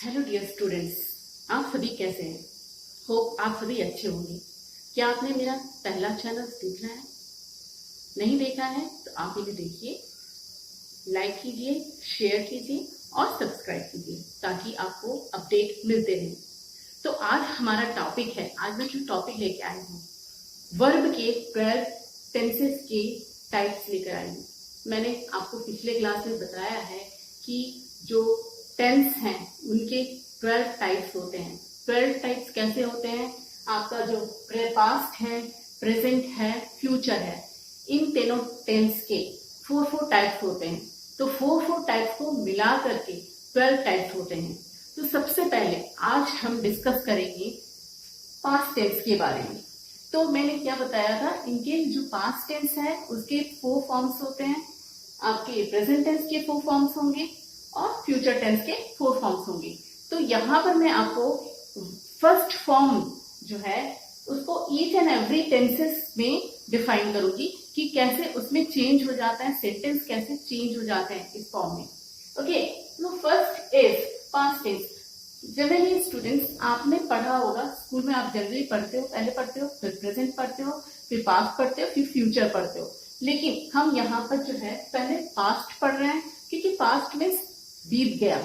Hello dear students, आप सभी कैसे हैं? होप आप सभी अच्छे होंगे। क्या आपने मेरा पहला चैनल देखा है? नहीं देखा है तो आप इन्हें देखिए, लाइक कीजिए, शेयर कीजिए और सब्सक्राइब कीजिए ताकि आपको अपडेट मिलते रहे। तो आज हमारा टॉपिक है, आज मैं जो टॉपिक लेके आई हूँ, वर्ब के 12 टेंसेस के टाइप्स लेकर आई हूँ। मैंने आपको पिछले क्लास में बताया है कि जो टेंस हैं उनके 12 टाइप्स होते हैं। 12 टाइप्स कैसे होते हैं? आपका जो पास्ट है, प्रेजेंट है, फ्यूचर है, इन तीनों टेंस के 4 टाइप्स होते हैं। तो 4 टाइप्स को मिला करके 12 टाइप्स होते हैं। तो सबसे पहले आज हम डिस्कस करेंगे पास्ट टेंस के बारे में। तो मैंने क्या बताया था, इनके जो पास्ट टेंस है उसके 4 फॉर्म्स होते हैं। आपके प्रेजेंट टेंस के 4 फॉर्म्स होंगे और फ्यूचर टेंस के 4 फॉर्म्स होंगे। तो यहाँ पर मैं आपको फर्स्ट फॉर्म जो है उसको ईच एंड एवरी टेंसेस में डिफाइन करूंगी कि कैसे उसमें चेंज हो जाता है, सेंटेंस कैसे चेंज हो जाते हैं इस फॉर्म में। ओके, तो first is past tense. Generally students, आपने पढ़ा होगा स्कूल में, आप जनरली पढ़ते हो, पहले पढ़ते हो, फिर प्रेजेंट पढ़ते हो, फिर पास्ट पढ़ते हो, फिर फ्यूचर पढ़ते हो। लेकिन हम यहाँ पर जो है पहले पास्ट पढ़ रहे हैं क्योंकि पास्ट में बीत गया।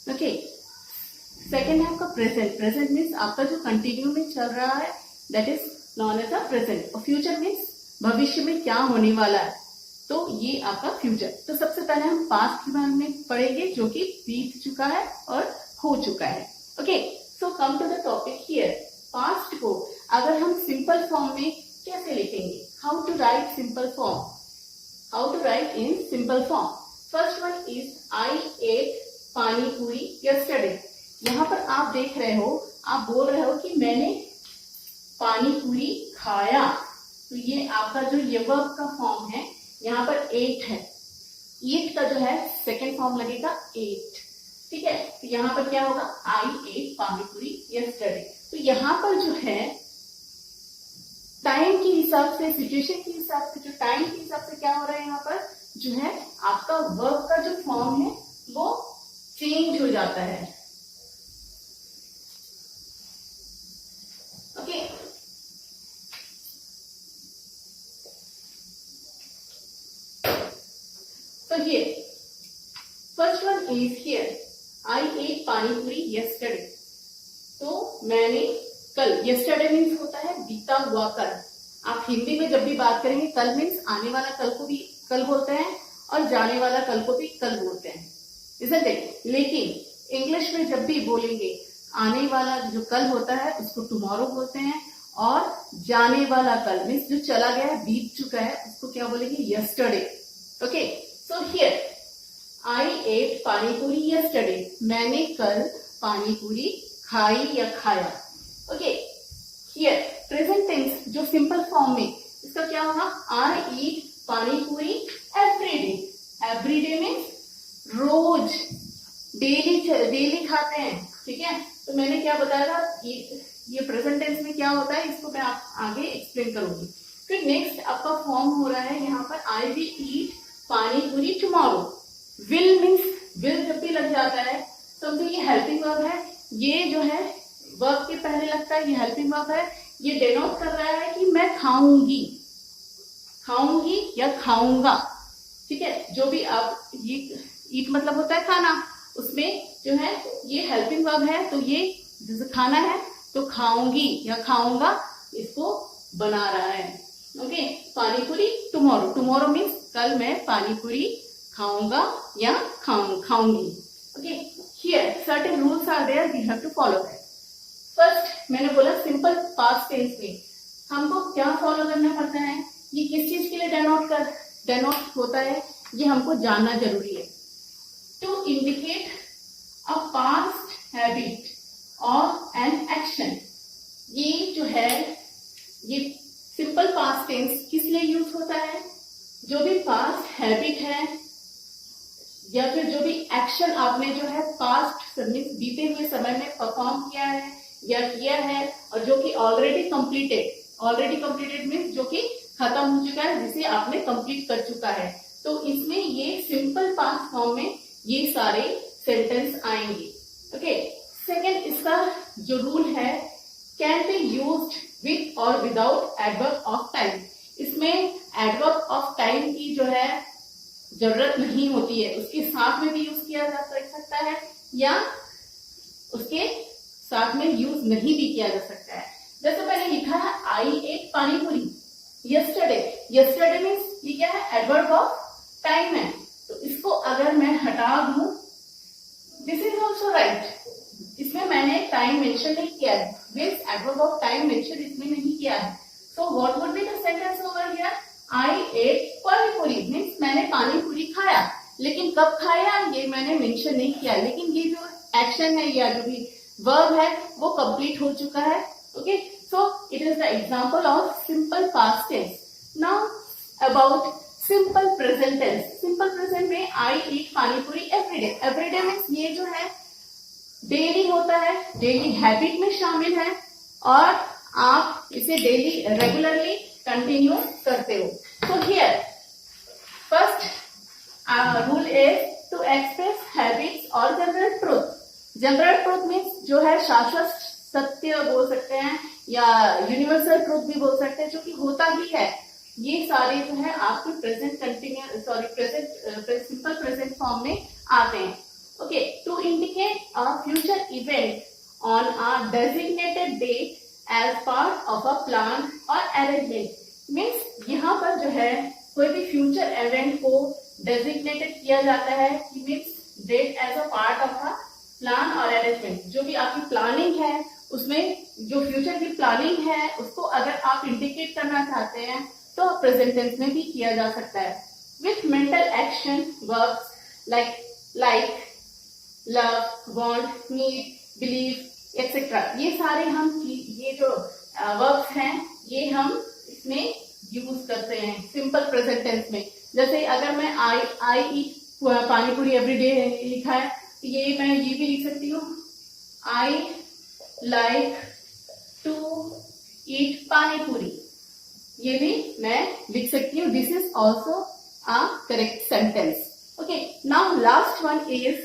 ओके, सेकेंड है आपका प्रेजेंट। प्रेजेंट मीन्स आपका जो कंटिन्यू में चल रहा है, that is known as a present. और फ्यूचर मीन्स भविष्य में क्या होने वाला है, तो ये आपका फ्यूचर। तो सबसे पहले हम पास्ट के बारे में पढ़ेंगे जो कि बीत चुका है और हो चुका है। Okay, so come to the topic here. Past को अगर हम सिंपल फॉर्म में कैसे लिखेंगे? How to write simple form, how to write in simple form. First one is I ate pani puri yesterday. यहाँ पर आप देख रहे हो, आप बोल रहे हो कि मैंने पानी पूरी खाया। तो ये आपका जो ये वर्ब का फॉर्म है, यहाँ पर एट है। एट का जो है सेकेंड फॉर्म लगेगा एट। ठीक है, तो यहाँ पर क्या होगा? आई एट पानी पूरी यस्टरडे। तो यहाँ पर जो है टाइम के हिसाब से, सिचुएशन के हिसाब से, जो टाइम के हिसाब से क्या हो रहा है, यहाँ पर जो है आपका वर्ब का जो फॉर्म है वो चेंज हो जाता है। ओके, तो ये first one is here, I ate pani puri yesterday. तो मैंने कल, यस्टरडे मीन्स होता है बीता हुआ कल। आप हिंदी में जब भी बात करेंगे, कल मीन्स आने वाला कल को भी कल बोलते हैं और जाने वाला कल को भी कल बोलते हैं, isn't it? लेकिन इंग्लिश में जब भी बोलेंगे, आने वाला जो कल होता है उसको टुमारो बोलते हैं और जाने वाला कल मीन्स जो चला गया, बीत चुका है, उसको क्या बोलेंगे? Yesterday. Okay, so here I ate pani puri yesterday. मैंने कल पानी पूरी खाई या खाया। ओके, हियर प्रेजेंट टेंस जो सिंपल फॉर्म में, इसका क्या होगा? आई ईट पानी पूरी एवरीडे। एवरीडे मीन्स रोज, डेली खाते हैं। ठीक है, तो मैंने क्या बताया था, ये प्रेजेंट टेंस में क्या होता है, इसको मैं आप आगे एक्सप्लेन करूंगी। फिर नेक्स्ट आपका फॉर्म हो रहा है यहाँ पर, आई will eat pani puri tomorrow. Will means, will जब भी लग जाता है समझो ये हेल्पिंग वर्ब है। ये जो है वर्ब के पहले लगता है, ये हेल्पिंग वर्ब है। ये डेनोट कर रहा है कि मैं खाऊंगी, खाऊंगी या खाऊंगा। ठीक है, जो भी आप, ये ईट मतलब होता है खाना, उसमें जो है ये हेल्पिंग वर्ब है। तो ये जैसे खाना है तो खाऊंगी या खाऊंगा, इसको बना रहा है। ओके, पानी पूरी टुमारो। टुमारो मीन्स कल मैं पानी पूरी खाऊंगा या खाऊंगी। Okay, here certain rules are there, we have to follow that. First मैंने बोला सिंपल पास्ट टेंस में हमको क्या फॉलो करना पड़ता है, ये किस चीज के लिए डेनोट होता है, ये हमको जानना जरूरी है। To indicate a past habit और एन एक्शन। ये जो है ये सिंपल पास्ट टेंस किस लिए यूज होता है? जो भी पास्ट हैबिट है या फिर जो भी एक्शन आपने जो है पास्ट बीते हुए समय में परफॉर्म किया है या किया है, और जो कि ऑलरेडी कंप्लीटेड मीन्स जो कि खत्म हो चुका है, जिसे आपने कंप्लीट कर चुका है। तो इसमें ये सिंपल पास्ट फॉर्म में ये सारे सेंटेंस आएंगे। ओके, सेकेंड इसका जो रूल है, कैन बी यूज्ड विथ और विदाउट एडवर्ब ऑफ टाइम। इसमें एडवर्ब ऑफ टाइम की जो है जरूरत नहीं होती है, उसके साथ में भी यूज किया जा सकता है या उसके साथ में यूज नहीं भी किया जा सकता है। जैसे मैंने लिखा है आई ate pani puri yesterday. Yesterday means ये क्या है, एडवर्ब ऑफ टाइम है, तो इसको अगर मैं हटा दूं, दिस इज ऑल्सो राइट, इसमें मैंने टाइम मेंशन नहीं किया है, means adverb of time mention इसमें नहीं किया है। So what would be the sentence over here, I ate pani puri means मैंने पानी पूरी खाया, लेकिन कब खाया ये मैंने मेंशन नहीं किया, लेकिन ये जो एक्शन है या जो भी वर्ब है वो कंप्लीट हो चुका है। Okay, so it is the example of simple past tense. Now about simple present tense. Simple present में आई ईट पानी पूरी एवरीडे। एवरीडे मीन्स ये जो है डेली होता है, डेली हैबिट में शामिल है और आप इसे डेली रेगुलरली कंटिन्यू करते हो। So here first rule is to express habits और general truth. General truth means जो है शाश्वत सत्य बोल सकते हैं या यूनिवर्सल ट्रूथ भी बोल सकते हैं, जो कि होता ही है। ये सारे जो है आपके present continue present simple present form में आते हैं। Okay, to indicate a future event on a designated date as part of a plan और अरेंजमेंट मीन्स यहाँ पर जो है कोई भी फ्यूचर इवेंट को डेजिग्नेटेड किया जाता है, means date as a part of a plan और अरेंजमेंट। जो भी आपकी प्लानिंग है उसमें जो फ्यूचर की प्लानिंग है उसको अगर आप इंडिकेट करना चाहते हैं तो प्रेजेंट टेंस में भी किया जा सकता है। With mental action verbs like love, want, need, believe etcetera, ये सारे हम ये जो वर्ब्स हैं ये हम इसमें यूज करते हैं सिंपल प्रेजेंट टेंस में। जैसे अगर मैं आई ईट पानी पूरी एवरीडे लिखा है, ये मैं ये भी लिख सकती हूँ, I like to eat pani पूरी, ये भी मैं लिख सकती हूँ। This is also a correct sentence. Okay, now last one is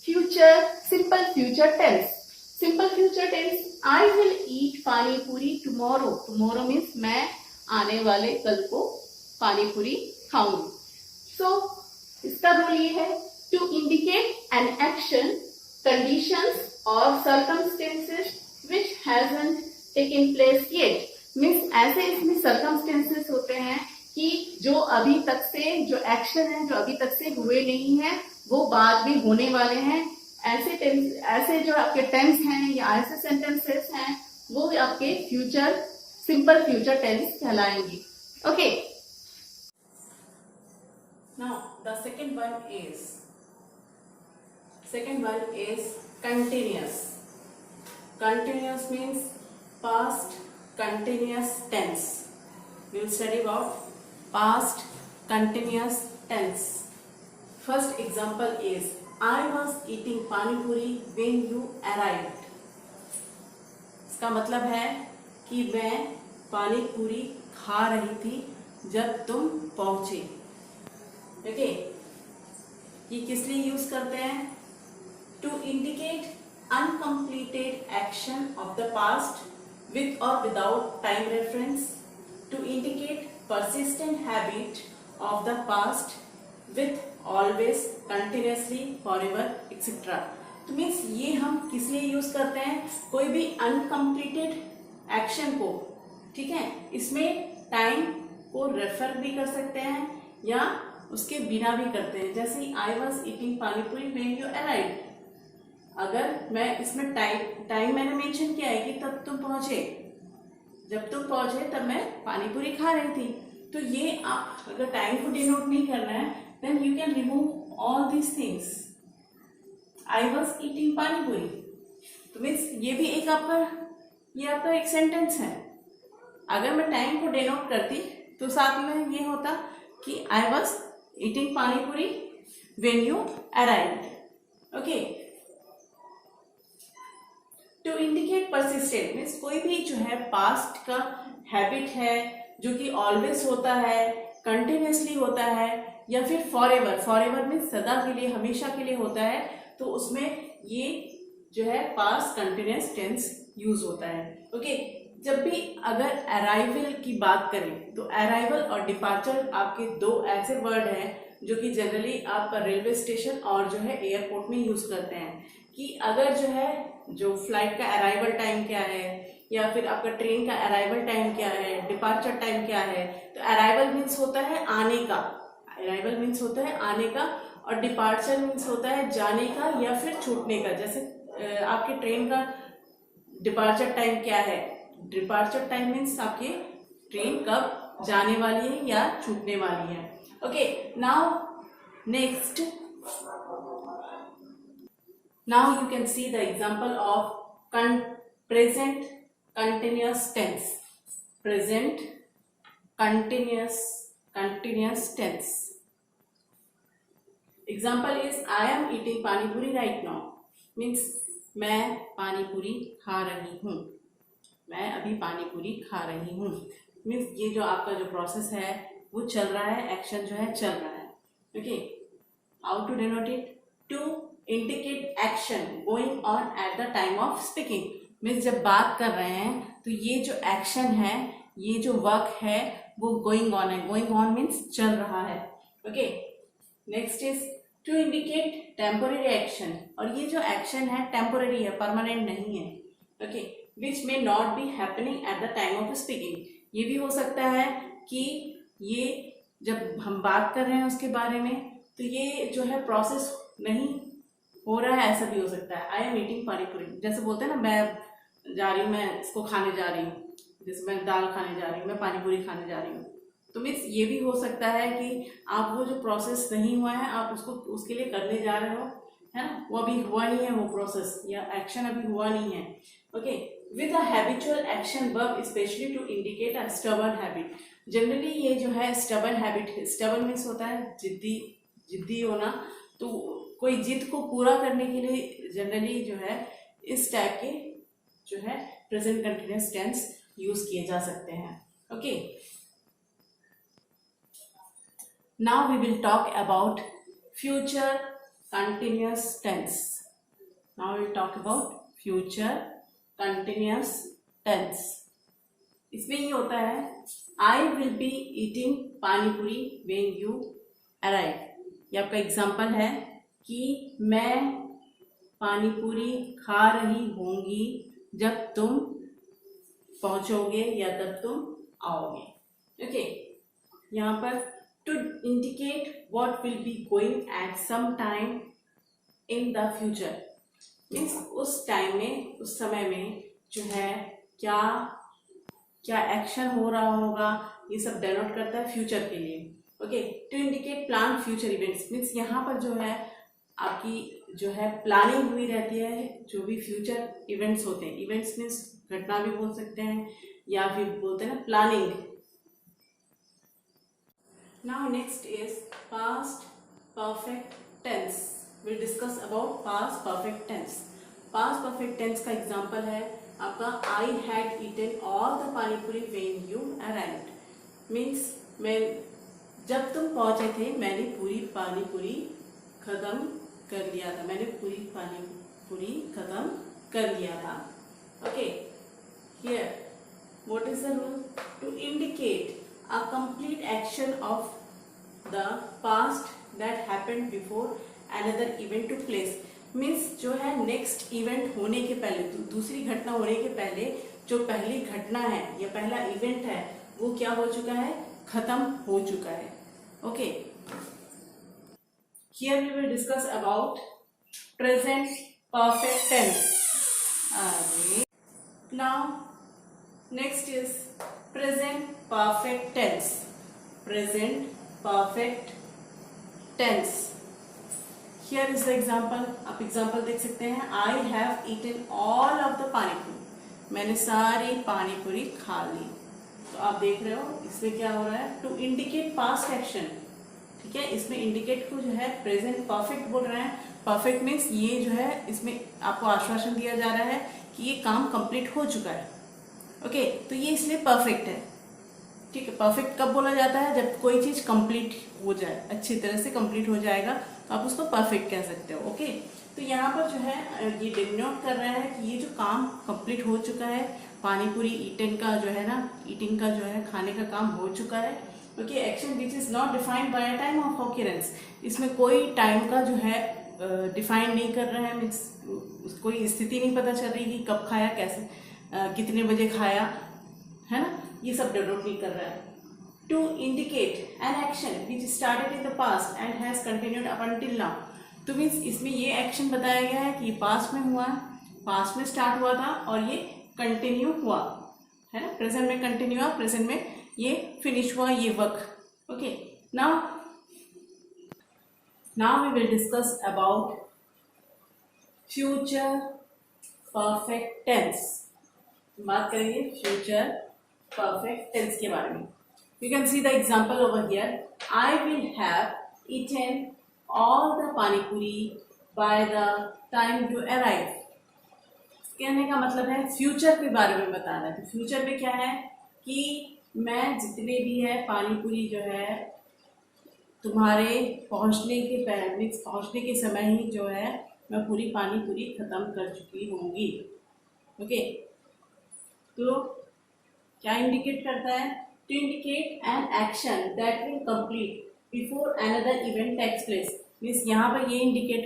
future, simple future tense. Simple future tense, I will eat pani puri tomorrow. Tomorrow means मैं आने वाले कल को पानी पूरी खाऊंगी। सो इसका रूल ये है, to indicate an action, conditions और circumstances which hasn't taken place yet, means ऐसे इसमें सर्कमस्टेंसेस होते हैं कि जो अभी तक से जो एक्शन है जो अभी तक से हुए नहीं है वो बाद में होने वाले हैं। ऐसे जो आपके टेंस हैं या ऐसे सेंटेंसेस हैं वो आपके फ्यूचर सिंपल फ्यूचर टेंस कहलाएंगे। Okay, now the second one is continuous. Continuous means past continuous tense. We will study about past continuous tense. First example is I was eating pani puri when you arrived. इसका मतलब है कि मैं पानी पूरी खा रही थी जब तुम पहुंचे। ओके, ये किस लिए यूज करते हैं? To indicate uncompleted action of the past with or without time reference, to indicate persistent habit of the past with always, continuously, forever, etc. तो मीन्स ये हम किस लिए यूज करते हैं? कोई भी अनकम्प्लीटेड एक्शन को, ठीक है, इसमें टाइम को रेफर भी कर सकते हैं या उसके बिना भी करते हैं। जैसे आई was eating pani puri when you arrived, अगर मैं इसमें टाइम मैंने मेंशन किया है कि तब तुम पहुंचे, जब तुम पहुंचे तब मैं पानी पूरी खा रही थी, तो ये आप अगर टाइम को डिनोट नहीं करना है then you can remove all these things. I was eating pani puri, तो मीन्स ये भी एक आपका एक सेंटेंस है। अगर मैं टाइम को डिनोट करती तो साथ में ये होता कि आई was eating pani puri when you arrived. Okay, to indicate persistent means कोई भी जो है पास्ट का हैबिट है जो कि ऑलवेज होता है, कंटिन्यूसली होता है या फिर फॉरएवर मीन्स सदा के लिए, हमेशा के लिए होता है, तो उसमें ये जो है पास्ट कंटिन्यूअस टेंस यूज होता है। ओके, जब भी अगर अराइवल की बात करें तो अराइवल और डिपार्चर आपके दो ऐसे वर्ड हैं जो कि जनरली आप रेलवे स्टेशन और जो है एयरपोर्ट में यूज करते हैं कि अगर जो है जो फ्लाइट का अराइवल टाइम क्या है या फिर आपका ट्रेन का अराइवल टाइम क्या है, डिपार्चर टाइम क्या है। तो अराइवल मीन्स होता है आने का, अराइवल मीन्स होता है आने का, और डिपार्चर मीन्स होता है जाने का या फिर छूटने का। जैसे आपके ट्रेन का डिपार्चर टाइम क्या है, डिपार्चर टाइम मीन्स आपकी ट्रेन कब जाने वाली है या छूटने वाली है। Okay, now next, now you can see the example of present continuous tense, present continuous tense. Example is I am eating pani puri right now, means मैं पानी पूरी खा रही हूँ, मैं अभी पानी पूरी खा रही हूँ। मीन्स ये जो आपका जो प्रोसेस है वो चल रहा है, एक्शन जो है चल रहा है। Okay, how to denote it, to indicate action going on at the time of speaking. Means जब बात कर रहे हैं तो ये जो एक्शन है, ये जो वर्क है वो गोइंग ऑन है, गोइंग ऑन मीन्स चल रहा है। Okay, next is to indicate temporary action, और ये जो एक्शन है टेम्पोररी है, परमानेंट नहीं है। Okay, which may not be happening at the time of speaking. ये भी हो सकता है कि ये जब हम बात कर रहे हैं उसके बारे में तो ये जो है प्रोसेस नहीं हो रहा है, ऐसा भी हो सकता है। आई एम ईटिंग पानी पूरी, जैसे बोलते हैं ना मैं जा रही हूँ, मैं इसको खाने जा रही हूँ, जैसे मैं दाल खाने जा रही हूँ, मैं पानी पूरी खाने जा रही हूँ। तो मीन्स ये भी हो सकता है कि आप वो जो प्रोसेस नहीं हुआ है आप उसको उसके लिए करने जा रहे हो, है ना, वो अभी हुआ नहीं है, वो प्रोसेस या एक्शन अभी हुआ नहीं है। Okay, with a habitual action verb specially to indicate a stubborn habit. Generally ये जो है स्टबर्न हैबिट, स्टबर्न मीन्स होता है जिद्दी, जिद्दी होना। तो कोई जिद को पूरा करने के लिए जनरली जो है इस टाइप के जो है प्रेजेंट कंटिन्यूअस टेंस यूज किए जा सकते हैं। Okay, now we will talk about future continuous tense. Now we will talk about future continuous tense. इसमें ये होता है I will be eating pani puri when you arrive. ये आपका एग्जाम्पल है कि मैं पानी पूरी खा रही होंगी जब तुम पहुंचोगे या तब तुम आओगे। ओके, यहाँ पर to indicate what will be going at some time in the future, means उस टाइम में, उस समय में जो है क्या क्या एक्शन हो रहा होगा, ये सब डेनोट करता है फ्यूचर के लिए। Okay, to indicate plan future events, means यहाँ पर जो है आपकी जो है प्लानिंग हुई रहती है, जो भी फ्यूचर इवेंट्स होते हैं, इवेंट्स मीन्स घटना भी बोल सकते हैं या फिर बोलते हैं ना planning. Now next is past perfect tense. Will discuss about past perfect tense. Past perfect tense का एग्जांपल है आपका I had eaten all the pani puri when you arrived, means मैं जब तुम पहुंचे थे मैंने पूरी पानी पूरी खत्म कर लिया था, मैंने पूरी पानी पूरी खत्म कर लिया था। Okay, here what is the rule, to indicate a complete action of the past that happened before another event took place, means जो है नेक्स्ट इवेंट होने के पहले, दूसरी घटना होने के पहले जो पहली घटना है या पहला इवेंट है वो क्या हो चुका है, खत्म हो चुका है। Okay, here we will discuss about present perfect tense. Now next is present perfect tense. Present perfect tense. Here is the example. आप example देख सकते हैं, I have eaten all of the पानी पूरी, मैंने सारी पानी पूरी खा ली। तो आप देख रहे हो इसमें क्या हो रहा है, टू इंडिकेट पास्ट एक्शन। ठीक है, इसमें इंडिकेट को जो है प्रेजेंट परफेक्ट बोल रहे हैं। परफेक्ट मीन्स ये जो है इसमें आपको आश्वासन दिया जा रहा है कि ये काम कंप्लीट हो चुका है। ओके, तो ये इसलिए परफेक्ट है। ठीक है, परफेक्ट कब बोला जाता है, जब कोई चीज कंप्लीट हो जाए, अच्छी तरह से कंप्लीट हो जाएगा तो आप उसको परफेक्ट कह सकते हो। ओके, तो यहाँ पर जो है ये डिनोट कर रहा है कि ये जो काम कंप्लीट हो चुका है, पानी पूरी ईटिंग का जो है ना, ईटिंग का जो है खाने का काम हो चुका है। Okay, action which is not defined by a time of occurrence, इसमें कोई टाइम का जो है डिफाइन नहीं कर रहा है, मीन्स कोई स्थिति नहीं पता चल रही कि कब खाया, कैसे, कितने बजे खाया, है ना, ये सब डिनोट नहीं कर रहा है। To indicate an action which started in the past and has continued up until now, तो मीन्स इसमें ये एक्शन बताया गया है कि पास्ट में हुआ, पास्ट में स्टार्ट हुआ था और ये कंटिन्यू हुआ, है ना, प्रेजेंट में कंटिन्यू हुआ, प्रेजेंट में ये फिनिश हुआ ये work. Okay, now we will discuss about future perfect tense। बात करेंगे फ्यूचर परफेक्ट टेंस के बारे में। You can see the example over here. I will have eaten all the pani puri by the time you arrive। कहने का मतलब है future के बारे में बताना है। तो फ्यूचर में क्या है कि मैं जितने भी है पानी पूरी जो है तुम्हारे पहुंचने के पहले, पहुंचने के समय ही जो है मैं पूरी पानी पूरी खत्म कर चुकी होंगी। ओके, तो क्या इंडिकेट करता है? To indicate an action that will complete before another event takes place, means यहाँ पर ये इंडिकेट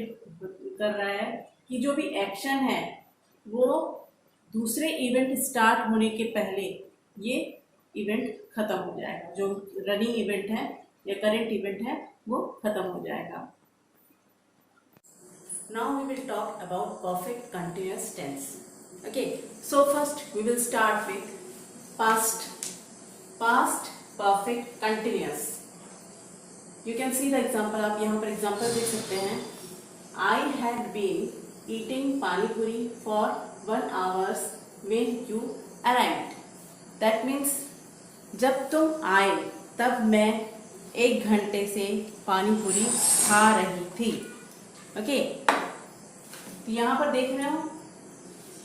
कर रहा है कि जो भी एक्शन है वो दूसरे इवेंट स्टार्ट होने के पहले ये इवेंट खत्म हो जाएगा, जो रनिंग इवेंट है या करेंट इवेंट है वो खत्म हो जाएगा। Now we will talk about perfect continuous tense. Okay, so first we will start with past perfect continuous. You can see the example, आप यहाँ पर एग्जाम्पल देख सकते हैं। I had been eating pani puri for 1 hour when you arrived। That means जब तुम आए तब मैं 1 घंटे से पानी पूरी खा रही थी। ओके, तो यहाँ पर देख रहे हो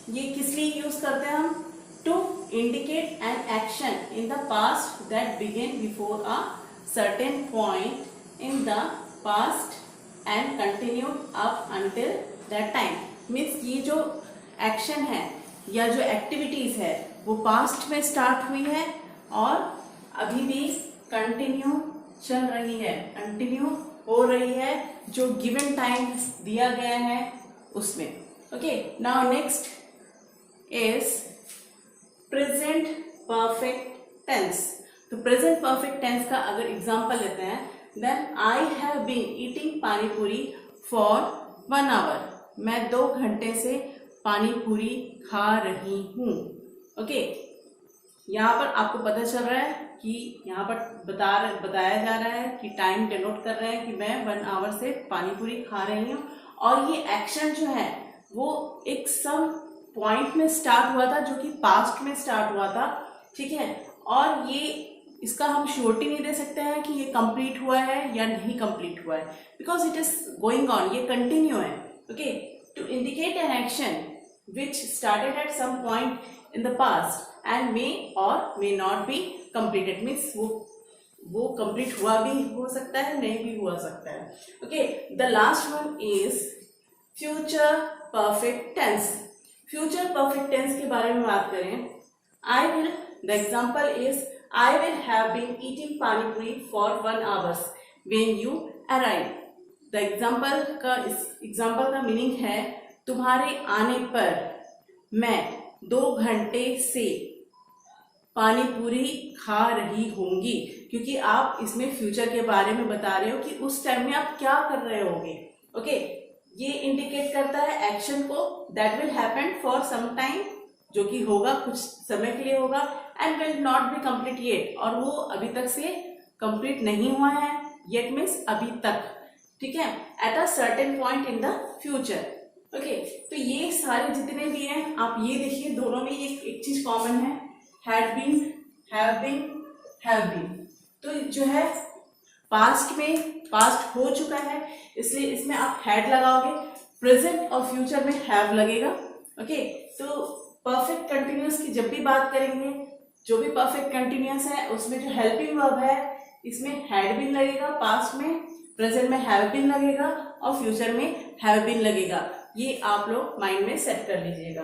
ये किस लिए यूज करते हैं हम? To indicate an action in the past that began before a certain point in the past and continued up until that time. Means ये जो एक्शन है या जो एक्टिविटीज है वो पास्ट में स्टार्ट हुई है और अभी भी कंटिन्यू चल रही है, कंटिन्यू हो रही है जो गिवन टाइम दिया गया है उसमें। Okay, now next is present perfect tense. तो प्रेजेंट परफेक्ट टेंस का अगर एग्जांपल लेते हैं, then I have been eating pani puri for 1 hour। मैं 2 घंटे से पानी पूरी खा रही हूँ। ओके, यहाँ पर आपको पता चल रहा है कि यहाँ पर बताया जा रहा है कि टाइम डिनोट कर रहे हैं कि मैं 1 hour से पानी पूरी खा रही हूँ और ये एक्शन जो है वो एक सम पॉइंट में स्टार्ट हुआ था जो कि पास्ट में स्टार्ट हुआ था। ठीक है, और ये इसका हम श्योरिटी नहीं दे सकते हैं कि ये कंप्लीट हुआ है या नहीं कंप्लीट हुआ है, because it is going on, ये कंटिन्यू है। Okay, to indicate an action which started at some point in the past and may और may not be completed, means वो कंप्लीट हुआ भी हो सकता है, नहीं भी हो सकता है। Okay, the last one is future perfect tense. Future perfect tense के बारे में बात करें, I will, the example is I will have been eating pani puri for 1 hour when you arrive. The example का मीनिंग है तुम्हारे आने पर मैं 2 घंटे से पानी पूरी खा रही होंगी, क्योंकि आप इसमें फ्यूचर के बारे में बता रहे हो कि उस टाइम में आप क्या कर रहे होगे। ओके, ये इंडिकेट करता है एक्शन को that will happen for some time, जो कि होगा कुछ समय के लिए होगा, and will not be complete yet, और वो अभी तक से कंप्लीट नहीं हुआ है। येट मीन्स अभी तक, ठीक है, at a certain point in the future. Okay, तो ये सारे जितने भी हैं आप ये देखिए, दोनों में एक चीज कॉमन है, had been, have been, have been. तो जो है पास्ट में पास्ट हो चुका है, इसलिए इसमें आप हैड लगाओगे, प्रेजेंट और फ्यूचर में हैव लगेगा। ओके, तो परफेक्ट कंटिन्यूअस की जब भी बात करेंगे, जो भी परफेक्ट कंटिन्यूअस है उसमें जो हेल्पिंग वर्ब है इसमें हैड बीन लगेगा पास्ट में, प्रेजेंट में हैव बीन लगेगा और फ्यूचर में हैव बीन लगेगा। ये आप लोग माइंड में सेट कर लीजिएगा।